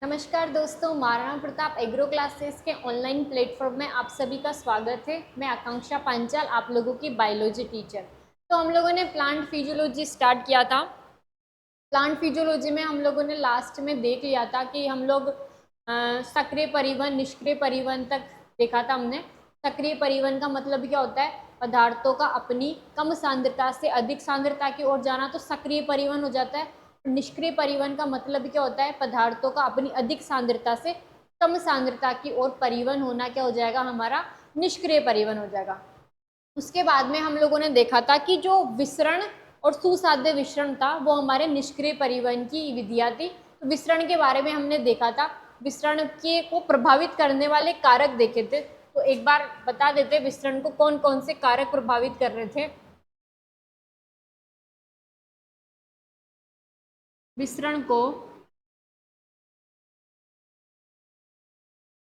नमस्कार दोस्तों, Maharana Pratap agro classes के ऑनलाइन प्लेटफॉर्म में आप सभी का स्वागत है। मैं आकांक्षा पांचाल, आप लोगों की बायोलॉजी टीचर। तो हम लोगों ने प्लांट फिजियोलॉजी स्टार्ट किया था। प्लांट फिजियोलॉजी में हम लोगों ने लास्ट में देख लिया था कि हम लोग सक्रिय परिवहन निष्क्रिय परिवहन तक देखा था हमने। सक्रिय परिवहन का मतलब क्या होता है? पदार्थों का अपनी कम सांद्रता से अधिक सांद्रता की ओर जाना, तो सक्रिय परिवहन हो जाता है। निष्क्रिय परिवहन का मतलब क्या होता है? पदार्थों का अपनी अधिक सांद्रता से कम सांद्रता की ओर परिवहन होना क्या हो जाएगा? हमारा निष्क्रिय परिवहन हो जाएगा। उसके बाद में हम लोगों ने देखा था कि जो विसरण और सुसाध्य विसरण था वो हमारे निष्क्रिय परिवहन की विधियां थी। तो विसरण के बारे में हमने देखा था, विसरण के को प्रभावित करने वाले कारक देखे थे। तो एक बार बता देते विसरण को कौन कौन से कारक प्रभावित कर रहे थे। विसरण को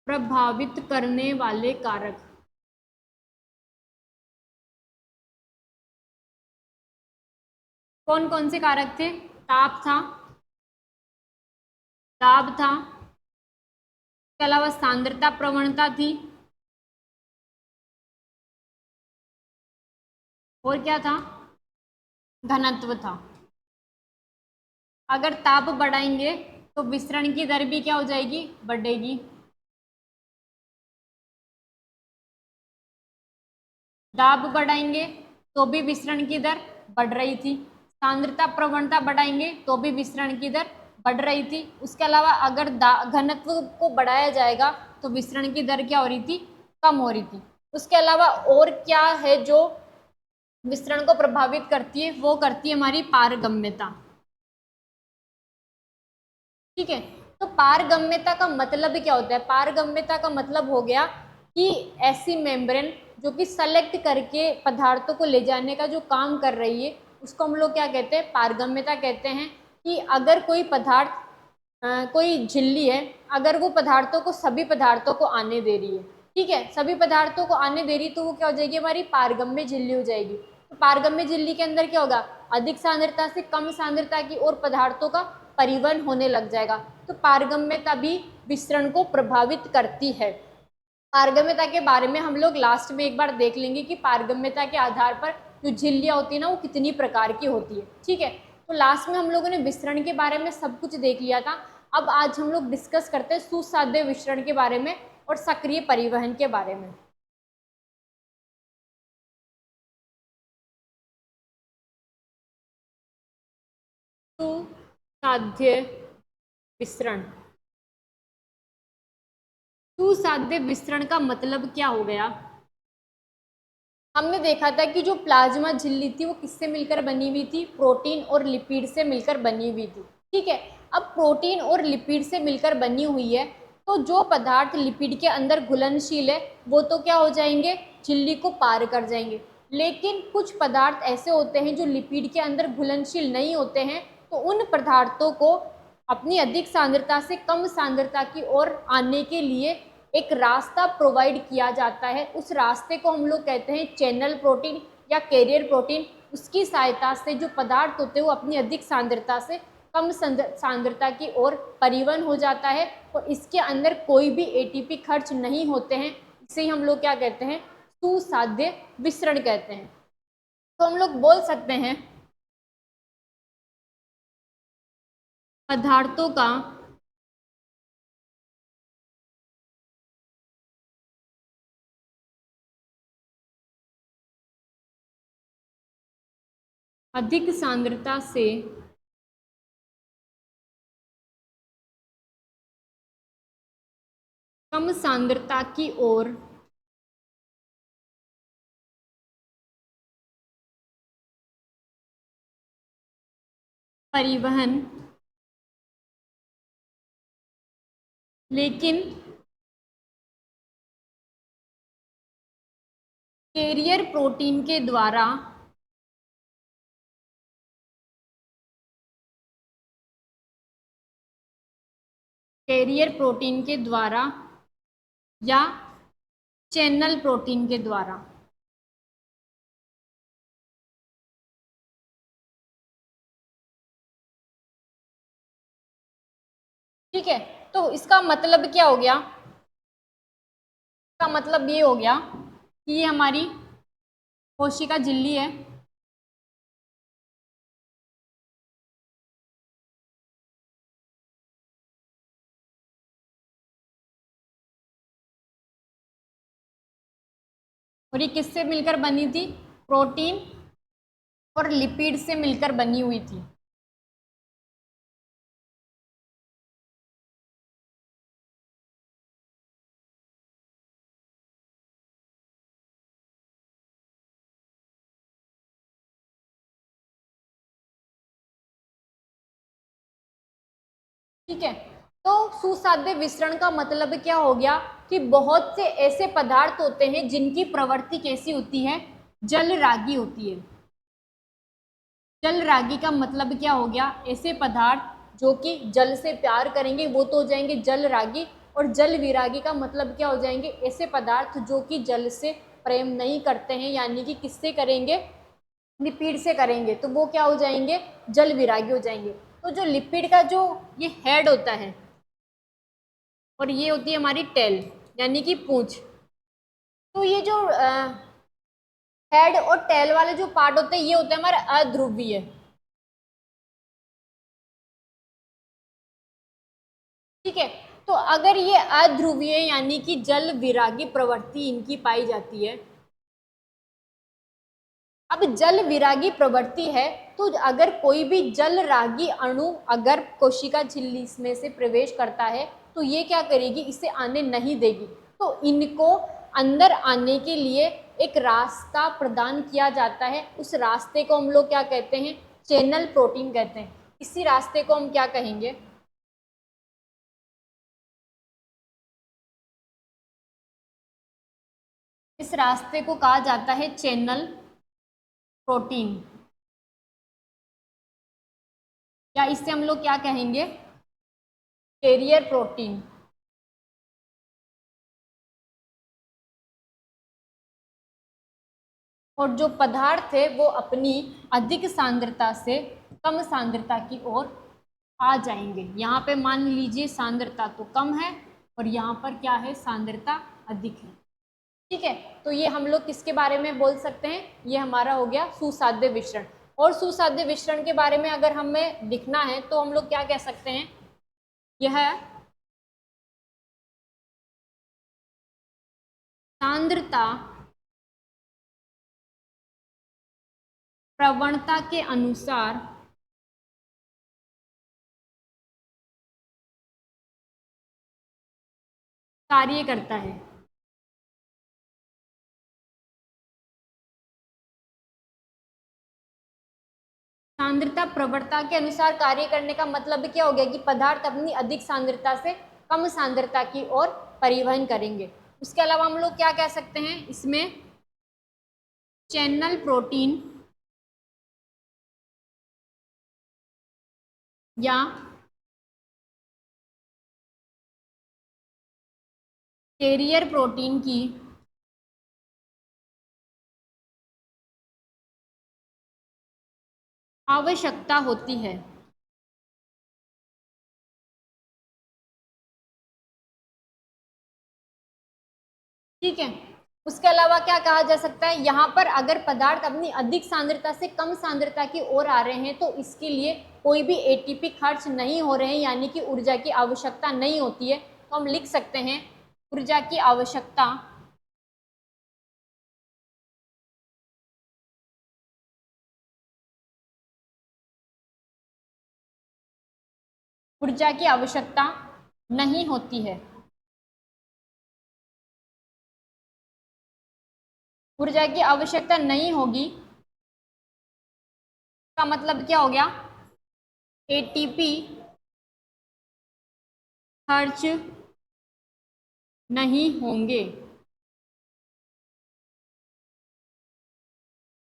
प्रभावित करने वाले कारक कौन कौन से कारक थे? ताप था, दाब था, इसके अलावा सांद्रता प्रवणता थी, और क्या था? घनत्व था। अगर ताप बढ़ाएंगे तो विसरण की दर भी क्या हो जाएगी? बढ़ेगी। दाब बढ़ाएंगे तो भी विसरण की दर बढ़ रही थी। सांद्रता प्रवणता बढ़ाएंगे तो भी विसरण की दर बढ़ रही थी। उसके अलावा अगर घनत्व को बढ़ाया जाएगा तो विसरण की दर क्या हो रही थी? कम हो रही थी। उसके अलावा और क्या है जो विसरण को प्रभावित करती है? वो करती है हमारी पारगम्यता। ठीक है, तो पारगम्यता का मतलब क्या होता है? पारगम्यता का मतलब हो गया कि ऐसी मेम्ब्रेन जो कि सेलेक्ट करके पदार्थों को ले जाने का जो काम कर रही है, उसको हम लोग क्या कहते हैं? पारगम्यता कहते हैं। कि अगर कोई पदार्थ कोई झिल्ली है, अगर वो पदार्थों को सभी पदार्थों को आने दे रही है, ठीक है, सभी पदार्थों को आने दे रही, तो वो क्या हो जाएगी? हमारी पारगम्य झिल्ली हो जाएगी। तो पारगम्य झिल्ली के अंदर क्या होगा? अधिक सांद्रता से कम सांद्रता की ओर पदार्थों का परिवहन होने लग जाएगा। तो पारगम्यता भी विसरण को प्रभावित करती है। पारगम्यता के बारे में हम लोग लास्ट में एक बार देख लेंगे कि पारगम्यता के आधार पर जो झिल्लियां होती है ना, वो कितनी प्रकार की होती है। ठीक है, तो लास्ट में हम लोगों ने विसरण के बारे में सब कुछ देख लिया था। अब आज हम लोग डिस्कस करते हैं सुसाध्य विसरण के बारे में और सक्रिय परिवहन के बारे में। सुसाध्य विसरण। सुसाध्य विसरण का मतलब क्या हो गया? हमने देखा था कि जो प्लाज्मा झिल्ली थी वो किससे मिलकर बनी हुई थी? प्रोटीन और लिपिड से मिलकर बनी हुई थी। ठीक है, अब प्रोटीन और लिपिड से मिलकर बनी हुई है, तो जो पदार्थ लिपिड के अंदर घुलनशील है वो तो क्या हो जाएंगे? झिल्ली को पार कर जाएंगे। लेकिन कुछ पदार्थ ऐसे होते हैं जो लिपिड के अंदर घुलनशील नहीं होते हैं, तो उन पदार्थों को अपनी अधिक सांद्रता से कम सांद्रता की ओर आने के लिए एक रास्ता प्रोवाइड किया जाता है। उस रास्ते को हम लोग कहते हैं चैनल प्रोटीन या कैरियर प्रोटीन। उसकी सहायता से जो पदार्थ होते हैं वो अपनी अधिक सांद्रता से कम सांद्रता की ओर परिवहन हो जाता है, और इसके अंदर कोई भी एटीपी खर्च नहीं होते हैं। इसे हम लोग क्या कहते हैं? सुसाध्य विसरण कहते हैं। तो हम लोग बोल सकते हैं पदार्थों का अधिक सांद्रता से कम सांद्रता की ओर परिवहन, लेकिन कैरियर प्रोटीन के द्वारा कैरियर प्रोटीन के द्वारा या चैनल प्रोटीन के द्वारा। ठीक है, तो इसका मतलब क्या हो गया, इसका मतलब ये हो गया कि ये हमारी कोशिका झिल्ली है, और ये किससे मिलकर बनी थी, प्रोटीन और लिपिड से मिलकर बनी हुई थी। ठीक है, तो सुसाध्य विसरण का मतलब क्या हो गया कि बहुत से ऐसे पदार्थ होते हैं जिनकी प्रवृत्ति कैसी होती है, जलरागी होती है। जलरागी का मतलब क्या हो गया, ऐसे पदार्थ जो कि जल से प्यार करेंगे वो तो हो जाएंगे जलरागी, और जल विरागी का मतलब क्या हो जाएंगे, ऐसे पदार्थ जो कि जल से प्रेम नहीं करते हैं, यानी कि किससे करेंगे, लिपिड से करेंगे, तो वो क्या हो जाएंगे, जल विरागी हो जाएंगे। तो जो लिपिड का जो ये हेड होता है और ये होती है हमारी टेल यानी कि पूंछ, तो ये जो हेड और टेल वाले जो पार्ट होते हैं ये होते हैं हमारे अध्रुवीय। ठीक है, तो अगर ये अध्रुवीय यानी कि जल विरागी प्रवृत्ति इनकी पाई जाती है, अब जल विरागी प्रवृत्ति है तो अगर कोई भी जल रागी अणु अगर कोशिका झिल्ली में से प्रवेश करता है तो ये क्या करेगी, इसे आने नहीं देगी। तो इनको अंदर आने के लिए एक रास्ता प्रदान किया जाता है, उस रास्ते को हम लोग क्या कहते हैं, चैनल प्रोटीन कहते हैं। इसी रास्ते को हम क्या कहेंगे, इस रास्ते को कहा जाता है चैनल प्रोटीन, या इससे हम लोग क्या कहेंगे, कैरियर प्रोटीन। और जो पदार्थ है वो अपनी अधिक सांद्रता से कम सांद्रता की ओर आ जाएंगे। यहाँ पे मान लीजिए सांद्रता तो कम है और यहाँ पर क्या है, सांद्रता अधिक है। ठीक है, तो ये हम लोग किसके बारे में बोल सकते हैं, ये हमारा हो गया सुसाध्य विसरण। और सुसाध्य विसरण के बारे में अगर हमें लिखना है तो हम लोग क्या कह सकते हैं, यह सांद्रता प्रवणता के अनुसार कार्य करता है। सांद्रता प्रवणता के अनुसार कार्य करने का मतलब क्या हो गया कि पदार्थ अपनी अधिक सांद्रता से कम सांद्रता की ओर परिवहन करेंगे। उसके अलावा हम लोग क्या कह सकते हैं, इसमें चैनल प्रोटीन या कैरियर प्रोटीन की आवश्यकता होती है। ठीक है, उसके अलावा क्या कहा जा सकता है, यहाँ पर अगर पदार्थ अपनी अधिक सांद्रता से कम सांद्रता की ओर आ रहे हैं तो इसके लिए कोई भी एटीपी खर्च नहीं हो रहे हैं, यानी कि ऊर्जा की आवश्यकता नहीं होती है। तो हम लिख सकते हैं ऊर्जा की आवश्यकता ऊर्जा की आवश्यकता नहीं होती है। ऊर्जा की आवश्यकता नहीं होगी का मतलब क्या हो गया, एटीपी खर्च नहीं होंगे।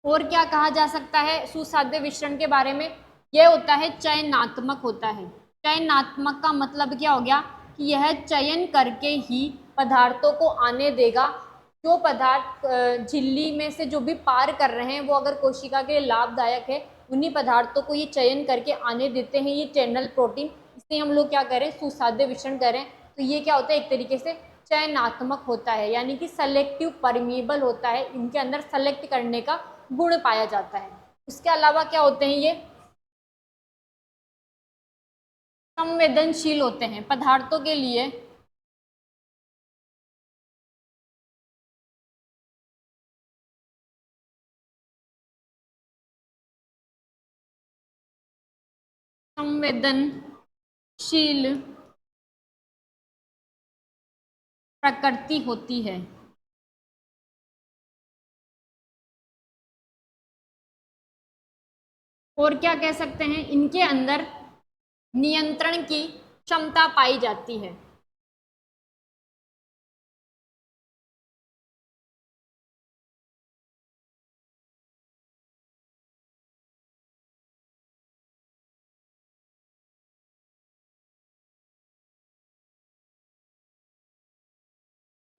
और क्या कहा जा सकता है सुसाध्य विसरण के बारे में, यह होता है चयनात्मक होता है। चयनात्मक का मतलब क्या हो गया कि यह चयन करके ही पदार्थों को आने देगा। जो पदार्थ झिल्ली में से जो भी पार कर रहे हैं वो अगर कोशिका के लिए लाभदायक है उन्हीं पदार्थों को ये चयन करके आने देते हैं, ये चैनल प्रोटीन। इसलिए हम लोग क्या करें, सुसाध्य विषण करें तो ये क्या होता है, एक तरीके से चयनात्मक होता है, यानी कि सेलेक्टिव परमिएबल होता है, इनके अंदर सेलेक्ट करने का गुण पाया जाता है। उसके अलावा क्या होते हैं, ये संवेदनशील होते हैं पदार्थों के लिए, संवेदनशील प्रकृति होती है। और क्या कह सकते हैं, इनके अंदर नियंत्रण की क्षमता पाई जाती है।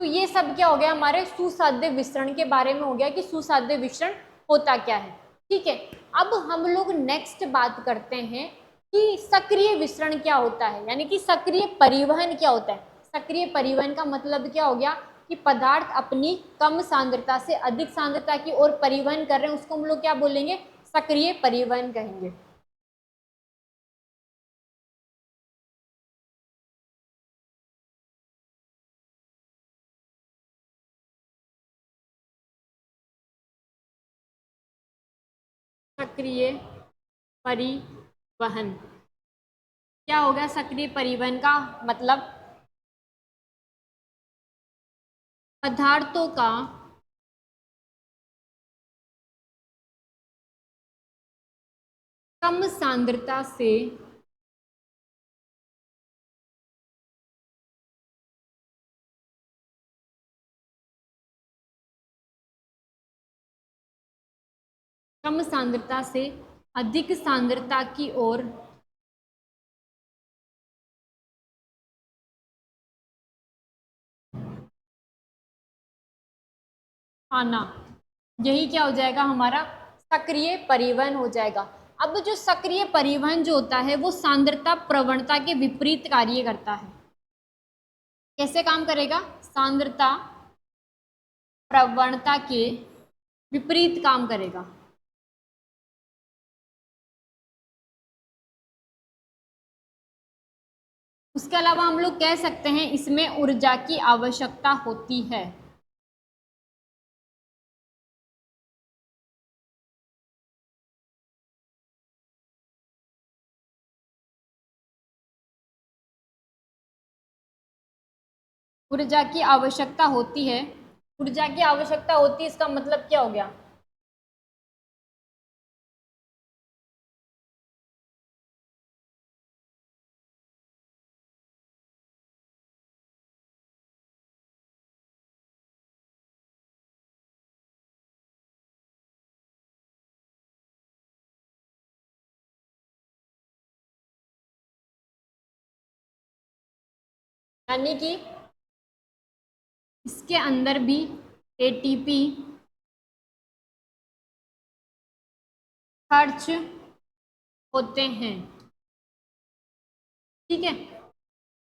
तो ये सब क्या हो गया, हमारे सुसाध्य विसरण के बारे में हो गया कि सुसाध्य विसरण होता क्या है। ठीक है, अब हम लोग नेक्स्ट बात करते हैं कि सक्रिय विसरण क्या होता है, यानी कि सक्रिय परिवहन क्या होता है। सक्रिय परिवहन का मतलब क्या हो गया कि पदार्थ अपनी कम सांद्रता से अधिक सांद्रता की ओर परिवहन कर रहे हैं, उसको हम लोग क्या बोलेंगे, सक्रिय परिवहन कहेंगे। सक्रिय परिवहन क्या हो गया, सक्रिय परिवहन का मतलब पदार्थों का कम सांद्रता से कम सांद्रता से अधिक सांद्रता की ओर आना, यही क्या हो जाएगा, हमारा सक्रिय परिवहन हो जाएगा। अब जो सक्रिय परिवहन जो होता है वो सांद्रता प्रवणता के विपरीत कार्य करता है। कैसे काम करेगा, सांद्रता प्रवणता के विपरीत काम करेगा। उसके अलावा हम लोग कह सकते हैं इसमें ऊर्जा की आवश्यकता होती है। ऊर्जा की आवश्यकता होती है, ऊर्जा की आवश्यकता होती है, इसका मतलब क्या हो गया, यानी कि इसके अंदर भी एटीपी खर्च होते हैं। ठीक है,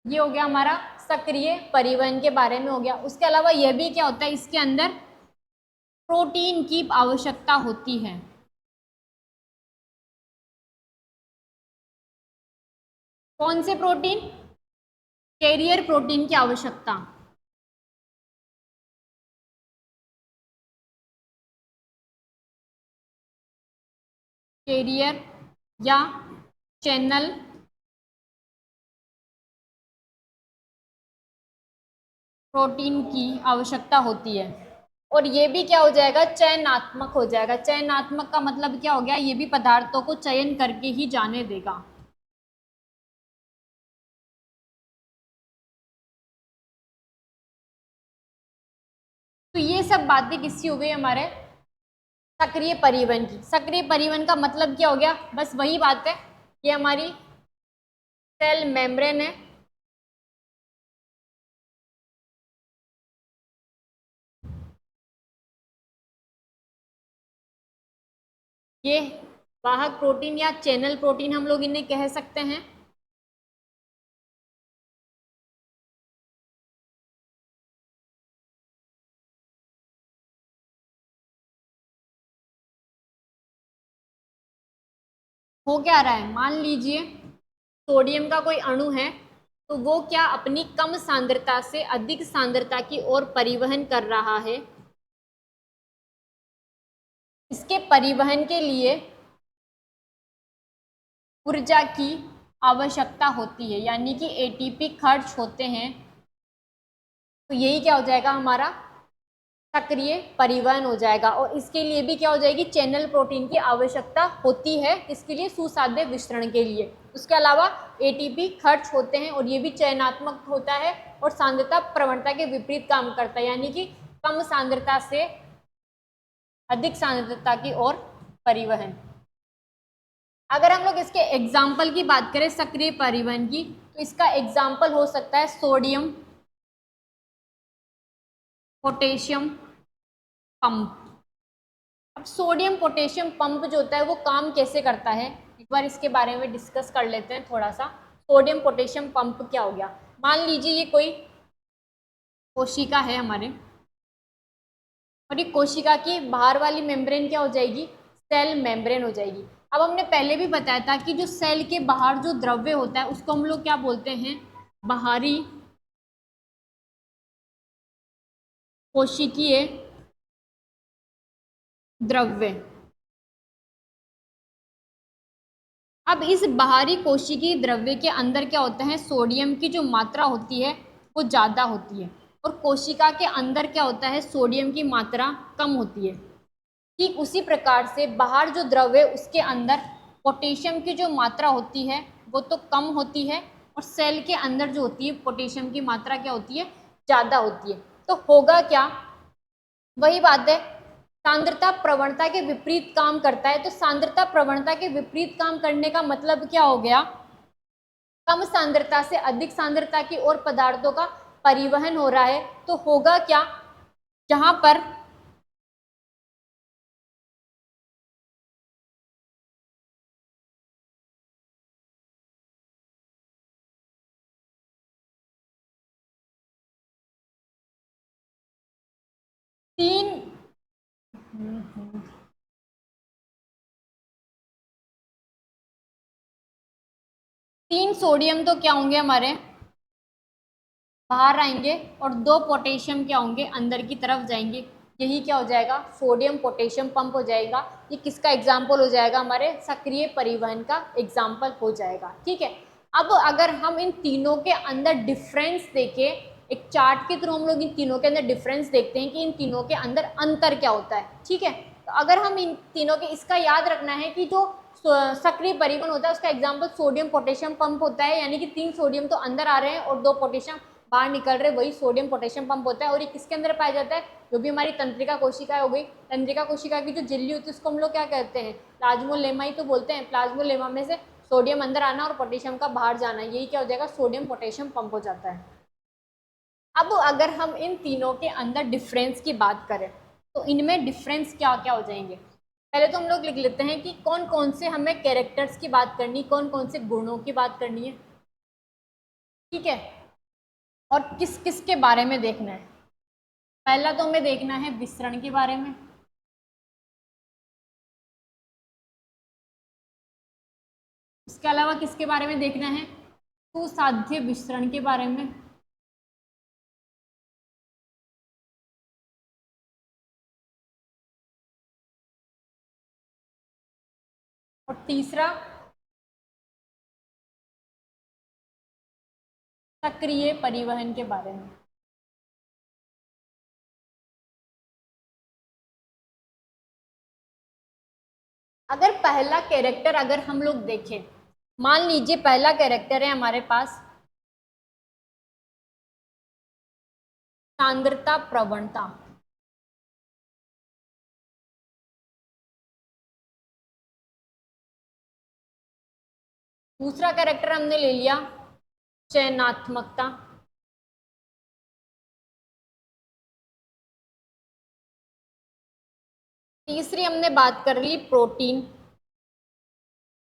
ये हो गया हमारा सक्रिय परिवहन के बारे में हो गया। उसके अलावा यह भी क्या होता है, इसके अंदर प्रोटीन की आवश्यकता होती है। कौन से प्रोटीन, कैरियर प्रोटीन की आवश्यकता। कैरियर या चैनल प्रोटीन की आवश्यकता होती है। और ये भी क्या हो जाएगा, चयनात्मक हो जाएगा। चयनात्मक का मतलब क्या हो गया, ये भी पदार्थों को चयन करके ही जाने देगा। तो ये सब बातें किसकी हो गई, हमारे सक्रिय परिवहन की। सक्रिय परिवहन का मतलब क्या हो गया, बस वही बात है, ये हमारी सेल मेम्ब्रेन है, ये वाहक प्रोटीन या चैनल प्रोटीन हम लोग इन्हें कह सकते हैं। हो क्या रहा है, मान लीजिए सोडियम का कोई अणु है, तो वो क्या अपनी कम सांद्रता से अधिक सांद्रता की ओर परिवहन कर रहा है। इसके परिवहन के लिए ऊर्जा की आवश्यकता होती है, यानी कि एटीपी खर्च होते हैं। तो यही क्या हो जाएगा, हमारा सक्रिय परिवहन हो जाएगा। और इसके लिए भी क्या हो जाएगी, चैनल प्रोटीन की आवश्यकता होती है, इसके लिए सुसाध्य विस्तरण के लिए। उसके अलावा एटीपी खर्च होते हैं और ये भी चयनात्मक होता है और सांद्रता प्रवणता के विपरीत काम करता है, यानी कि कम सांद्रता से अधिक सांद्रता की ओर परिवहन। अगर हम लोग इसके एग्जाम्पल की बात करें सक्रिय परिवहन की, तो इसका एग्जाम्पल हो सकता है सोडियम पोटेशियम पंप। अब सोडियम पोटेशियम पंप जो होता है वो काम कैसे करता है, एक बार इसके बारे में डिस्कस कर लेते हैं थोड़ा सा। सोडियम पोटेशियम पंप क्या हो गया, मान लीजिए ये कोई कोशिका है हमारे, और ये कोशिका की बाहर वाली मेम्ब्रेन क्या हो जाएगी, सेल मेम्ब्रेन हो जाएगी। अब हमने पहले भी बताया था कि जो सेल के बाहर जो द्रव्य होता है उसको हम लोग क्या बोलते हैं, बाहरी कोशिकीय द्रव्य। अब इस बाहरी कोशिकीय द्रव्य के अंदर क्या होता है, सोडियम की जो मात्रा होती है वो ज़्यादा होती है, और कोशिका के अंदर क्या होता है, सोडियम की मात्रा कम होती है। ठीक उसी प्रकार से बाहर जो द्रव्य उसके अंदर पोटेशियम की जो मात्रा होती है वो तो कम होती है, और सेल के अंदर जो होती है पोटेशियम की मात्रा क्या होती है, ज़्यादा होती है। तो होगा क्या, वही बात है, सांद्रता प्रवणता के विपरीत काम करता है। तो सांद्रता प्रवणता के विपरीत काम करने का मतलब क्या हो गया, कम सांद्रता से अधिक सांद्रता की ओर पदार्थों का परिवहन हो रहा है। तो होगा क्या, जहां पर तीन तीन सोडियम तो क्या होंगे हमारे, बाहर आएंगे, और दो पोटेशियम क्या होंगे, अंदर की तरफ जाएंगे। यही क्या हो जाएगा, सोडियम पोटेशियम पंप हो जाएगा। ये किसका एग्जाम्पल हो जाएगा, हमारे सक्रिय परिवहन का एग्जाम्पल हो जाएगा। ठीक है, अब अगर हम इन तीनों के अंदर डिफरेंस देखें, एक चार्ट के थ्रू हम लोग इन तीनों के अंदर डिफरेंस देखते हैं कि इन तीनों के अंदर अंतर क्या होता है। ठीक है, तो अगर हम इन तीनों के, इसका याद रखना है कि जो सक्रिय परिवहन होता है उसका एग्जाम्पल सोडियम पोटेशियम पंप होता है, यानी कि 3 सोडियम तो अंदर आ रहे हैं और 2 पोटेशियम बाहर निकल रहे, वही सोडियम पोटेशियम पंप होता है। और ये किसके अंदर पाया जाता है, जो भी हमारी तंत्रिका कोशिका हो गई, तंत्रिका कोशिका की जो झिल्ली होती है उसको हम लोग क्या कहते हैं, प्लाज्मोलेमा ही तो बोलते हैं। प्लाज्मोलेमा में से सोडियम अंदर आना और पोटेशियम का बाहर जाना, यही क्या हो जाएगा, सोडियम पोटेशियम पंप हो जाता है। अब अगर हम इन तीनों के अंदर डिफरेंस की बात करें, तो इनमें डिफरेंस क्या क्या हो जाएंगे। पहले तो हम लोग लिख लेते हैं कि कौन कौन से हमें कैरेक्टर्स की बात करनी, कौन कौन से गुणों की बात करनी है। ठीक है, और किस किस के बारे में देखना है। पहला तो हमें देखना है विसरण के बारे में, इसके अलावा किसके बारे में देखना है, सुसाध्य विसरण के बारे में, और तीसरा सक्रिय परिवहन के बारे में। अगर पहला कैरेक्टर अगर हम लोग देखें, मान लीजिए पहला कैरेक्टर है हमारे पास सांद्रता प्रवणता। दूसरा कैरेक्टर हमने ले लिया चयनात्मकता। तीसरी हमने बात कर ली प्रोटीन।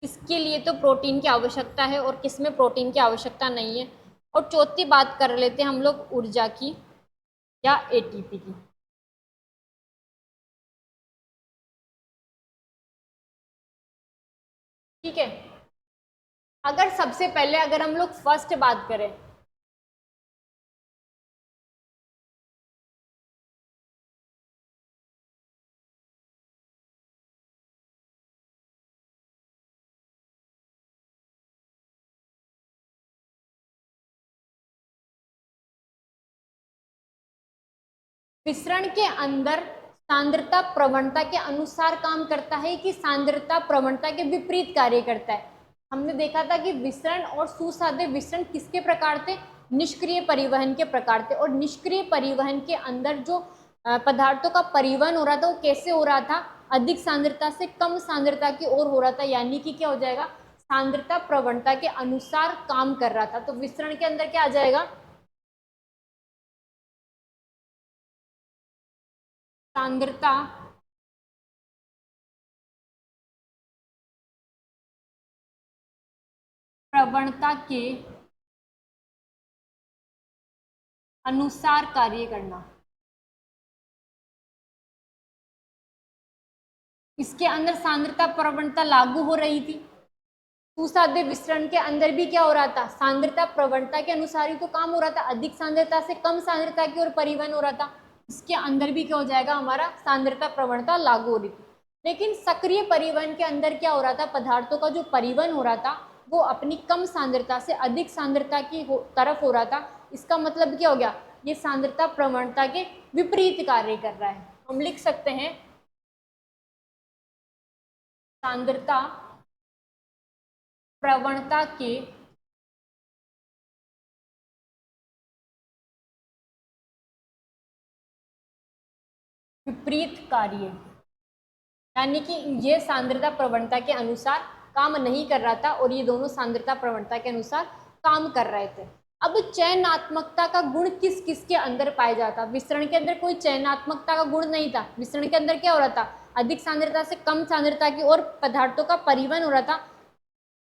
किसके लिए तो प्रोटीन की आवश्यकता है और किस में प्रोटीन की आवश्यकता नहीं है। और चौथी बात कर लेते हैं हम लोग ऊर्जा की या एटीपी की। ठीक है, अगर सबसे पहले अगर हम लोग फर्स्ट बात करें, विसरण के अंदर सांद्रता प्रवणता के अनुसार काम करता है कि सांद्रता प्रवणता के विपरीत कार्य करता है। हमने देखा था कि विसरण और सुसाध्य विसरण किसके प्रकार थे, निष्क्रिय परिवहन के प्रकार थे। और निष्क्रिय परिवहन के अंदर जो पदार्थों का परिवहन हो रहा था वो कैसे हो रहा था, अधिक सांद्रता से कम सांद्रता की ओर हो रहा था, यानी कि क्या हो जाएगा, सांद्रता प्रवणता के अनुसार काम कर रहा था। तो विसरण के अंदर क्या आ जाएगा, सांद्रता प्रवणता के अनुसार कार्य करना। इसके अंदर सांद्रता प्रवणता लागू हो रही थी। सुसाध्य विसरण के अंदर भी क्या हो रहा था, सांद्रता प्रवणता के अनुसार ही तो काम हो रहा था, अधिक सांद्रता से कम सांद्रता की ओर परिवहन हो रहा था। इसके अंदर भी क्या हो जाएगा, हमारा सांद्रता प्रवणता लागू हो रही थी। लेकिन सक्रिय परिवहन के अंदर क्या हो रहा था, पदार्थों का जो परिवहन हो रहा था वो अपनी कम सांद्रता से अधिक सांद्रता की तरफ हो रहा था। इसका मतलब क्या हो गया, ये सांद्रता प्रवणता के विपरीत कार्य कर रहा है। हम लिख सकते हैं सांद्रता प्रवणता के विपरीत कार्य, यानी कि ये सांद्रता प्रवणता के अनुसार काम नहीं कर रहा था और ये दोनों सांद्रता प्रवणता के अनुसार काम कर रहे थे। अब चयनात्मकता का गुण किस किस के अंदर पाया जाता, विसरण के अंदर कोई चयनात्मकता का गुण नहीं था। विसरण के अंदर क्या हो रहा था, अधिक सांद्रता से कम सांद्रता की ओर पदार्थों का परिवहन हो रहा था,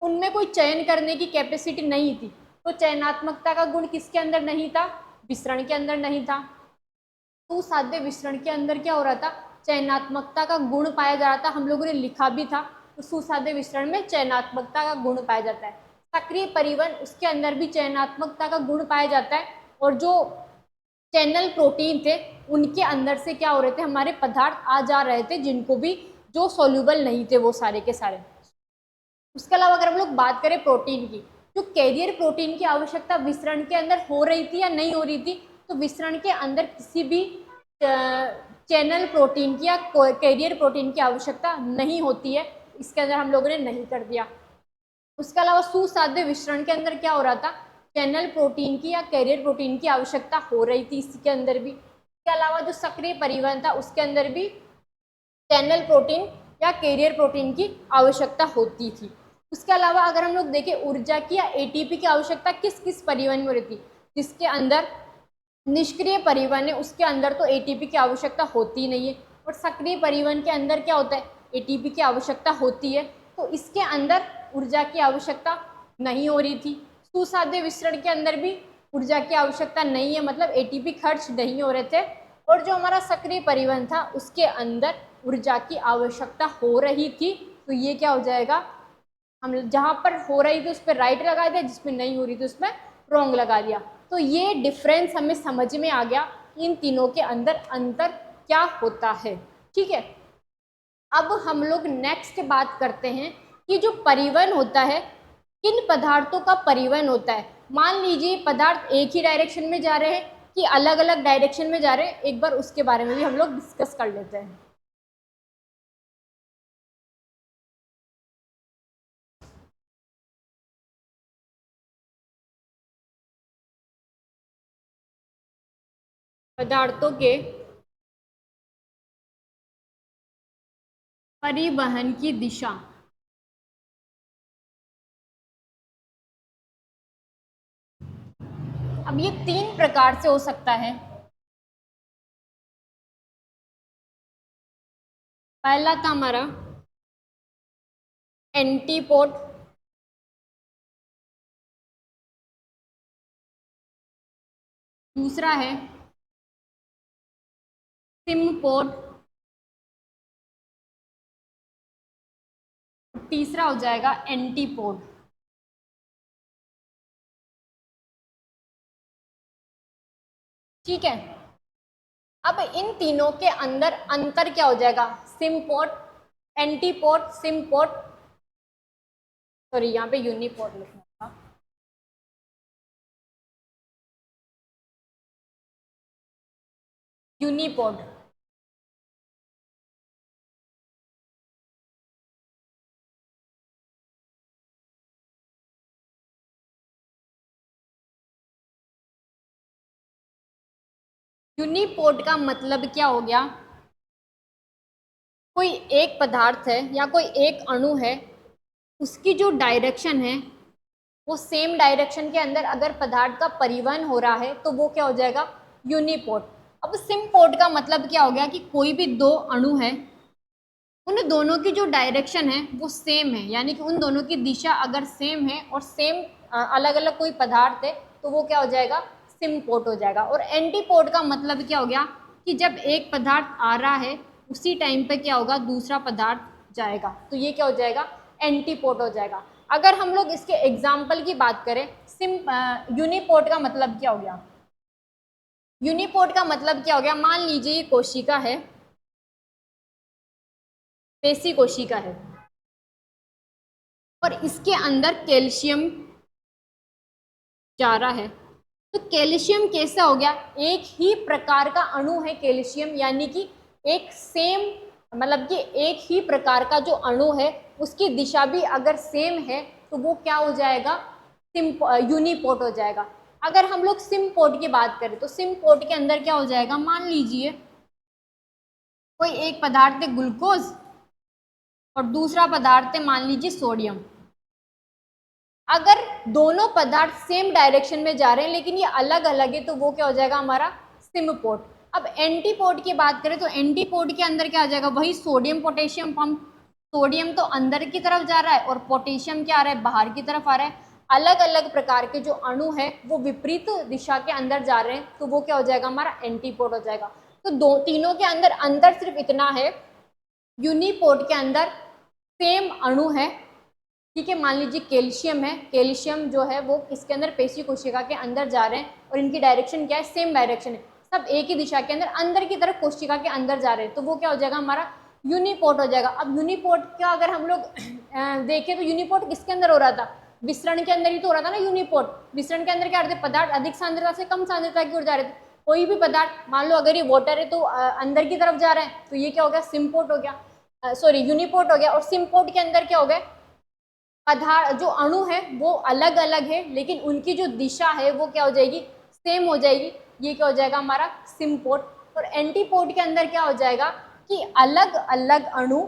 उनमें कोई चयन करने की कैपेसिटी नहीं थी। तो चयनात्मकता का गुण किसके अंदर नहीं था, विसरण के अंदर नहीं था। सुसाध्य विसरण के अंदर क्या हो रहा था, चयनात्मकता का गुण पाया जा रहा था। हम लोगों ने लिखा भी था, तो सुसाध्य विसरण में चयनात्मकता का गुण पाया जाता है। सक्रिय परिवहन उसके अंदर भी चयनात्मकता का गुण पाया जाता है। और जो चैनल प्रोटीन थे उनके अंदर से क्या हो रहे थे, हमारे पदार्थ आ जा रहे थे, जिनको भी जो सोल्यूबल नहीं थे वो सारे के सारे। उसके अलावा अगर हम लोग बात करें प्रोटीन की, जो कैरियर प्रोटीन की आवश्यकता विसरण के अंदर हो रही थी या नहीं हो रही थी, तो विसरण के अंदर किसी भी चैनल प्रोटीन की या कैरियर प्रोटीन की आवश्यकता नहीं होती है। इसके अंदर हम लोगों ने नहीं कर दिया। उसके अलावा सुसाध्य विसरण के अंदर क्या हो रहा था, चैनल प्रोटीन की या कैरियर प्रोटीन की आवश्यकता हो रही थी इसके अंदर भी। इसके अलावा जो सक्रिय परिवहन था उसके अंदर भी चैनल प्रोटीन या कैरियर प्रोटीन की आवश्यकता होती थी। उसके अलावा अगर हम लोग देखें ऊर्जा की या एटीपी की आवश्यकता किस किस परिवहन में रहती, जिसके अंदर निष्क्रिय परिवहन है उसके अंदर तो एटीपी की आवश्यकता होती नहीं है। और सक्रिय परिवहन के अंदर क्या होता है, एटीपी की आवश्यकता होती है। तो इसके अंदर ऊर्जा की आवश्यकता नहीं हो रही थी। सुसाध्य विसरण के अंदर भी ऊर्जा की आवश्यकता नहीं है, मतलब एटीपी खर्च नहीं हो रहे थे। और जो हमारा सक्रिय परिवहन था उसके अंदर ऊर्जा की आवश्यकता हो रही थी। तो ये क्या हो जाएगा, हम जहाँ पर हो रही थी उस पर राइट लगा दिया, जिसमें नहीं हो रही थी उसमें रॉन्ग लगा दिया। तो ये डिफरेंस हमें समझ में आ गया, इन तीनों के अंदर अंतर क्या होता है। ठीक है, अब हम लोग नेक्स्ट बात करते हैं कि जो परिवहन होता है, किन पदार्थों का परिवहन होता है। मान लीजिए पदार्थ एक ही डायरेक्शन में जा रहे हैं कि अलग अलग डायरेक्शन में जा रहे हैं, एक बार उसके बारे में भी हम लोग डिस्कस कर लेते हैं। पदार्थों के परिवहन की दिशा, अब ये तीन प्रकार से हो सकता है। पहला था हमारा एंटीपोड, दूसरा है सिम्पोड, तीसरा हो जाएगा एंटीपोड। ठीक है, अब इन तीनों के अंदर अंतर क्या हो जाएगा? सिम्पोड, एंटीपोड, सिम्पोड, सॉरी यहाँ पे यूनिपोड लिखना था। यूनिपोड, यूनिपोड का मतलब क्या हो गया? कोई एक पदार्थ है या कोई एक अणु है, उसकी जो डायरेक्शन है वो सेम डायरेक्शन के अंदर अगर पदार्थ का परिवहन हो रहा है तो वो क्या हो जाएगा? यूनिपोड। अब सिम्पोड का मतलब क्या हो गया कि कोई भी दो अणु है, उन दोनों की जो डायरेक्शन है वो सेम है, यानी कि उन दोनों की दिशा अगर सेम है और सेम अलग अलग कोई पदार्थ है तो वो क्या हो जाएगा? सिम्पोड हो जाएगा। और एंटीपोड का मतलब क्या हो गया कि जब एक पदार्थ आ रहा है उसी टाइम पे क्या होगा? दूसरा पदार्थ जाएगा, तो ये क्या हो जाएगा? एंटीपोड हो जाएगा। अगर हम लोग इसके एग्जाम्पल की बात करें, यूनिपोड का मतलब क्या हो गया? यूनिपोड का मतलब क्या हो गया? मान लीजिए ये कोशिका है, पेशी कोशिका है, और इसके अंदर कैल्शियम जा रहा है। तो कैल्शियम कैसा हो गया? एक ही प्रकार का अणु है कैल्शियम, यानी कि एक सेम, मतलब कि एक ही प्रकार का जो अणु है उसकी दिशा भी अगर सेम है तो वो क्या हो जाएगा? यूनिपोड हो जाएगा। अगर हम लोग सिम्पोड की बात करें तो सिम्पोड के अंदर क्या हो जाएगा? मान लीजिए कोई एक पदार्थ है ग्लूकोज और दूसरा पदार्थ है मान लीजिए सोडियम। अगर दोनों पदार्थ सेम डायरेक्शन में जा रहे हैं लेकिन ये अलग अलग है तो वो क्या हो जाएगा? हमारा सिम्पोड। अब एंटीपोड की बात करें तो एंटीपोड के अंदर क्या आ जाएगा? वही सोडियम पोटेशियम पंप। सोडियम तो अंदर की तरफ जा रहा है और पोटेशियम क्या आ रहा है? बाहर की तरफ आ रहा है। अलग अलग प्रकार के जो अणु है वो विपरीत दिशा के अंदर जा रहे हैं तो वो क्या हो जाएगा? हमारा एंटीपोड हो जाएगा। तो दो तीनों के अंदर अंतर सिर्फ इतना है, यूनिपोड के अंदर सेम अणु है, ठीक है, मान लीजिए कैल्शियम है, कैल्शियम जो है वो इसके अंदर पेशी कोशिका के अंदर जा रहे हैं और इनकी डायरेक्शन क्या है? सेम डायरेक्शन है, सब एक ही दिशा के अंदर की तरफ कोशिका के अंदर जा रहे हैं, तो वो क्या हो जाएगा? हमारा यूनिपोड हो जाएगा। अब यूनिपोड का अगर हम लोग देखें तो यूनिपोड किसके अंदर हो रहा था? विसरण के अंदर ही तो हो रहा था ना यूनिपोड। विसरण के अंदर क्या रहते? पदार्थ अधिक सांद्रता से कम सांद्रता की ओर जा रहे थे। कोई भी पदार्थ, मान लो अगर ये वाटर है तो अंदर की तरफ जा रहा है तो ये क्या हो गया? सिम्पोड हो गया, सॉरी यूनिपोड हो गया। और सिम्पोड के अंदर क्या हो गया? पदार्थ जो अणु है वो अलग अलग है लेकिन उनकी जो दिशा है वो क्या हो जाएगी? सेम हो जाएगी। ये क्या हो जाएगा? हमारा सिम्पोड। और एंटीपोड के अंदर क्या हो जाएगा कि अलग अलग अणु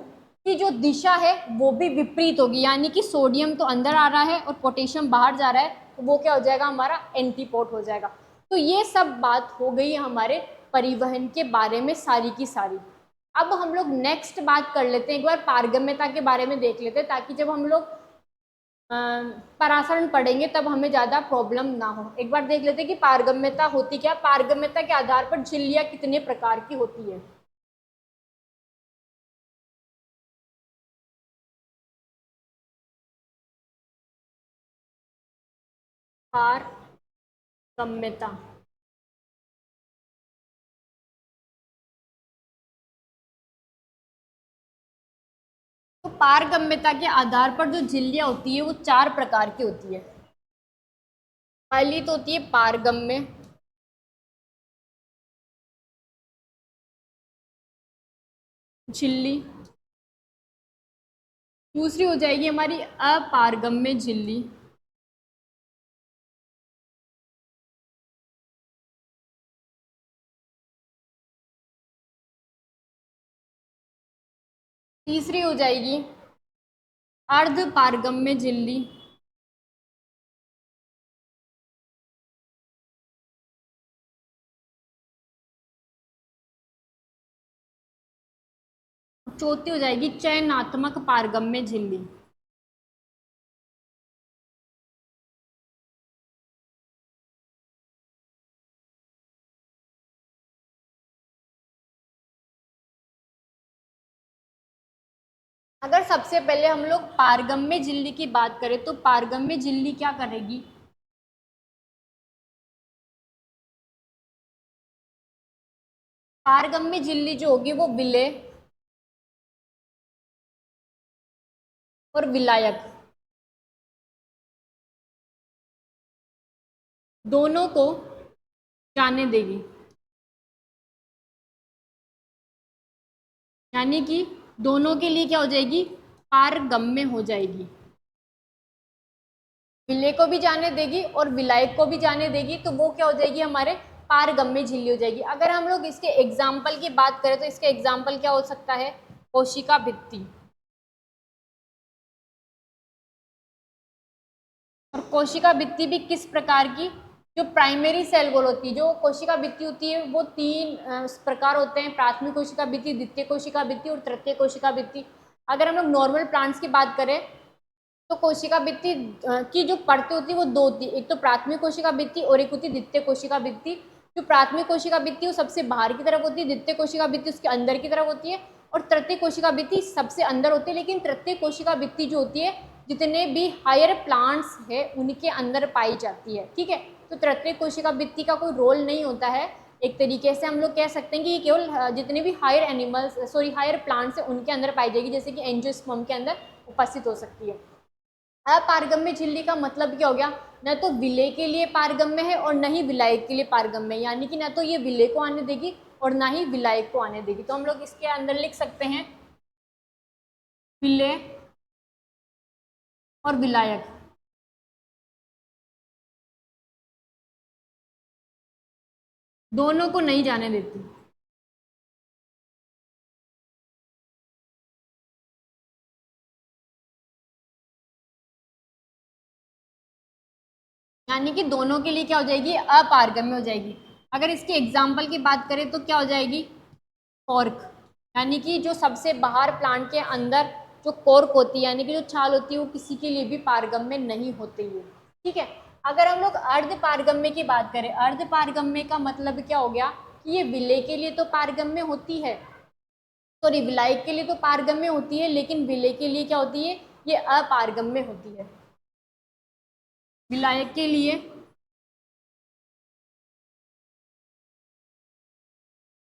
की जो दिशा है वो भी विपरीत होगी, यानी कि सोडियम तो अंदर आ रहा है और पोटेशियम बाहर जा रहा है, तो वो क्या हो जाएगा? हमारा एंटीपोड हो जाएगा। तो ये सब बात हो गई हमारे परिवहन के बारे में सारी की सारी। अब हम लोग नेक्स्ट बात कर लेते हैं, एक बार पारगम्यता के बारे में देख लेते हैं ताकि जब हम लोग परासरण पढ़ेंगे तब हमें ज़्यादा प्रॉब्लम ना हो। एक बार देख लेते हैं कि पारगम्यता होती क्या? पारगम्यता के आधार पर झिल्लियाँ कितने प्रकार की होती है। पारगम्यता, तो पारगम्यता के आधार पर जो झिल्लियाँ होती है वो चार प्रकार की होती है। पहली तो होती है पारगम्य झिल्ली, दूसरी हो जाएगी हमारी अपारगम्य झिल्ली, तीसरी हो जाएगी अर्ध पारगम्य झिल्ली, चौथी हो जाएगी चयनात्मक पारगम्य झिल्ली। अगर सबसे पहले हम लोग पारगम्य झिल्ली की बात करें तो पारगम्य झिल्ली क्या करेगी, पारगम्य झिल्ली जो होगी वो विलेय और विलायक दोनों को जाने देगी, यानी कि दोनों के लिए क्या हो जाएगी, पारगम्य हो जाएगी। विलेय को भी जाने देगी और विलायक को भी जाने देगी, तो वो क्या हो जाएगी, हमारे पारगम्य झिल्ली हो जाएगी। अगर हम लोग इसके एग्जाम्पल की बात करें तो इसके एग्जाम्पल क्या हो सकता है, कोशिका भित्ति। और कोशिका भित्ति भी किस प्रकार की, जो प्राइमरी सेल वॉल होती है, जो कोशिका भित्ति होती है वो तीन प्रकार होते हैं, प्राथमिक कोशिका भित्ति, द्वितीय कोशिका भित्ति और तृतीय कोशिका भित्ति। अगर हम लोग नॉर्मल प्लांट्स की बात करें तो कोशिका भित्ति की जो परतें होती है वो दो होती है, एक तो प्राथमिक कोशिका भित्ति और एक होती है द्वितीय कोशिका भित्ति। जो प्राथमिक कोशिका भित्ति वो सबसे बाहर की तरफ होती है, द्वितीय कोशिका भित्ति उसके अंदर की तरफ होती है और तृतीय कोशिका भित्ति सबसे अंदर होती है। लेकिन तृतीय कोशिका भित्ति जो होती है जितने भी हायर प्लांट्स है उनके अंदर पाई जाती है, ठीक है। तो तृतीय कोशिका भित्ति का कोई रोल नहीं होता है, एक तरीके से हम लोग कह सकते हैं कि केवल जितने भी हायर एनिमल्स हायर प्लांट्स है उनके अंदर पाई जाएगी, जैसे कि एंजियोस्पर्म के अंदर उपस्थित हो सकती है। अपारगम्य झिल्ली का मतलब क्या हो गया, न तो विलेय के लिए पारगम्य है और न ही विलायक के लिए पारगम्य है, यानी कि न तो ये विलेय को आने देगी और ना ही विलायक को आने देगी। तो हम लोग इसके अंदर लिख सकते हैं विलेय और विलायक दोनों को नहीं जाने देती। यानी कि दोनों के लिए क्या हो जाएगी, अपारगम्य हो जाएगी। अगर इसके एग्जाम्पल की बात करें तो क्या हो जाएगी, कॉर्क, यानी कि जो सबसे बाहर प्लांट के अंदर जो कॉर्क होती है यानी कि जो छाल होती है वो किसी के लिए भी पारगम्य नहीं होती है, ठीक है। अगर हम लोग अर्ध पारगम्य की बात करें, अर्ध पारगम्य का मतलब क्या हो गया कि ये विलेय के लिए तो पारगम्य होती है, सॉरी विलायक के लिए तो पारगम्य होती है, लेकिन विलेय के लिए क्या होती है, ये अपारगम्य होती है। विलायक के लिए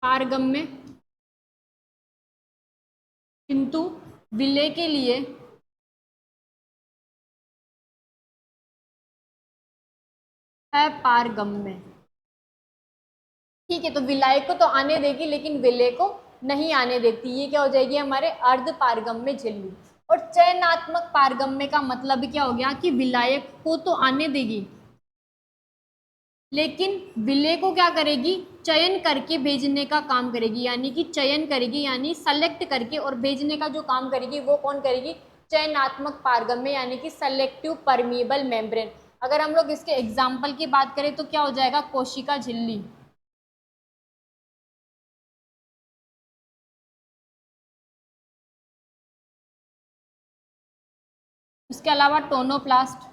पारगम्य किंतु विलेय के लिए अपारगम्य, ठीक है। तो विलायक को तो आने देगी लेकिन विलेय को नहीं आने देती, ये क्या हो जाएगी हमारे अर्ध पारगम्य झिल्ली। और चयनात्मक पारगम्य का मतलब क्या हो गया कि विलायक को तो आने देगी लेकिन विलेय को क्या करेगी, चयन करके भेजने का काम करेगी, यानी कि चयन करेगी यानी सेलेक्ट करके और भेजने का जो काम करेगी वो कौन करेगी, चयनात्मक पारगम्य यानी कि सेलेक्टिव परमिएबल मेम्ब्रेन। अगर हम लोग इसके एग्जाम्पल की बात करें तो क्या हो जाएगा, कोशिका झिल्ली, इसके अलावा टोनोप्लास्ट,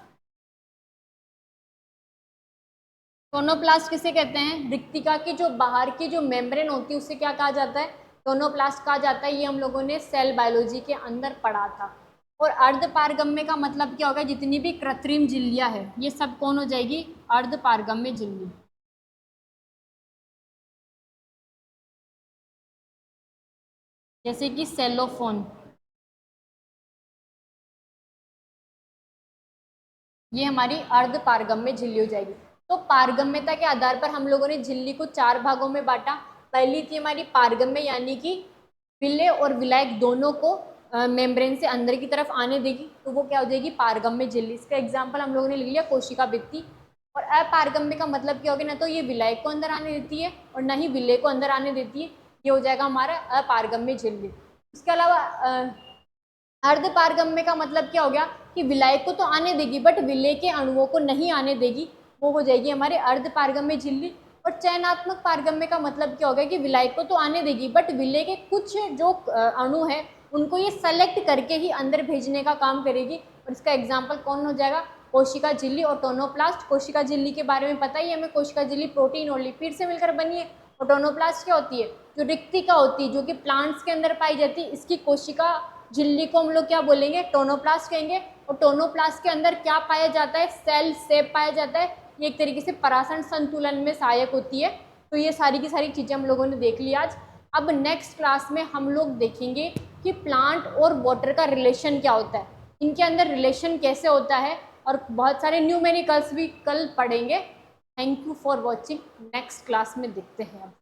टोनोप्लास्ट किसे कहते हैं, रिक्तिका की जो बाहर की जो मेम्ब्रेन होती है उसे क्या कहा जाता है, टोनोप्लास्ट कहा जाता है। ये हम लोगों ने सेल बायोलॉजी के अंदर पढ़ा था। और अर्ध पारगम्य का मतलब क्या होगा, जितनी भी कृत्रिम झिल्लियां है ये सब कौन हो जाएगी, अर्ध पारगम्य झिल्ली। जैसे कि सेलोफोन, ये हमारी अर्ध पारगम्य झिल्ली हो जाएगी। तो पारगम्यता के आधार पर हम लोगों ने झिल्ली को चार भागों में बांटा। पहली थी हमारी पारगम्य यानी कि विलेय और विलायक दोनों को मेम्ब्रेन से अंदर की तरफ आने देगी, तो वो क्या हो जाएगी, पारगम्य झिल्ली। इसका एग्जाम्पल हम लोगों ने लिख लिया कोशिका भित्ति। और अपारगम्य का मतलब क्या होगा, ना तो ये विलायक को अंदर आने देती है और ना ही विलेय को अंदर आने देती है, ये हो जाएगा हमारा अपारगम्य झिल्ली। इसके अलावा अर्ध पारगम्य का मतलब क्या हो गया कि विलायक को तो आने देगी बट विलेय के अणुओं को नहीं आने देगी, वो हो जाएगी हमारे अर्ध पारगम्य झिल्ली। और चयनात्मक पारगम्य का मतलब क्या होगा कि विलायक को तो आने देगी बट विलेय के कुछ जो अणु है उनको ये सेलेक्ट करके ही अंदर भेजने का काम करेगी। और इसका एग्जाम्पल कौन हो जाएगा, कोशिका झिल्ली और टोनोप्लास्ट। कोशिका झिल्ली के बारे में पता ही है हमें, कोशिका झिल्ली प्रोटीन और लिपिड से मिलकर बनी है और टोनोप्लास्ट क्या होती है, जो रिक्तिका होती है, जो कि प्लांट्स के अंदर पाई जाती है, इसकी कोशिका झिल्ली को हम लोग क्या बोलेंगे, टोनोप्लास्ट कहेंगे। और टोनोप्लास्ट के अंदर क्या पाया जाता है, सेल सेप पाया जाता है। ये एक तरीके से परासरण संतुलन में सहायक होती है। तो ये सारी की सारी चीज़ें हम लोगों ने देख ली आज। अब नेक्स्ट क्लास में हम लोग देखेंगे कि प्लांट और वाटर का रिलेशन क्या होता है, इनके अंदर रिलेशन कैसे होता है, और बहुत सारे न्यूमेरिकल्स भी कल पढ़ेंगे। Thank you for watching. Next class में देखते हैं अब।